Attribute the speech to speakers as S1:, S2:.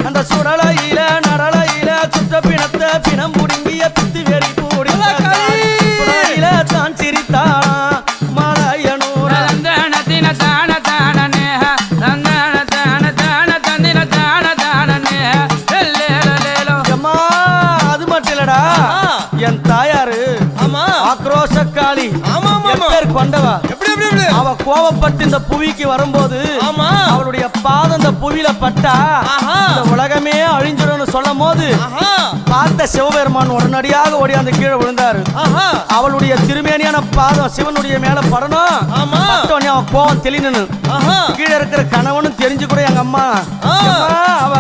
S1: அந்த சுடலையில நடலையில சுத்த பிணத்தை பிணம் புடுங்கிய பித்து வெறி கூடி சுடலையில தான் சிரித்தாளாம் மலையனூர
S2: தந்தனத்தின தான தானனே தந்தன தான தான தந்தின தான தானனே லேலோ
S1: அம்மா அது மட்டும் இல்லடா என் தாயாரு ஆக்ரோஷக்காளி பேர் கொண்டவா அவ கோவப்பட்டு இந்த புவிக்கு வரும்போது அவளுடைய பாதம் இந்த புவியில பட்டா இந்த உலகமே அழிஞ்சிடும் சொல்லும் போது பார்த்த சிவபெருமான் உடனடியாக ஓடி அந்த கீழே விழுந்தாரு அவளுடைய திருமேனியான பாதம் சிவனுடைய மேல படணும் அவன் கோவம் தெளினு கீழே இருக்கிற கணவனும் தெரிஞ்சு கூட எங்க அம்மா அவ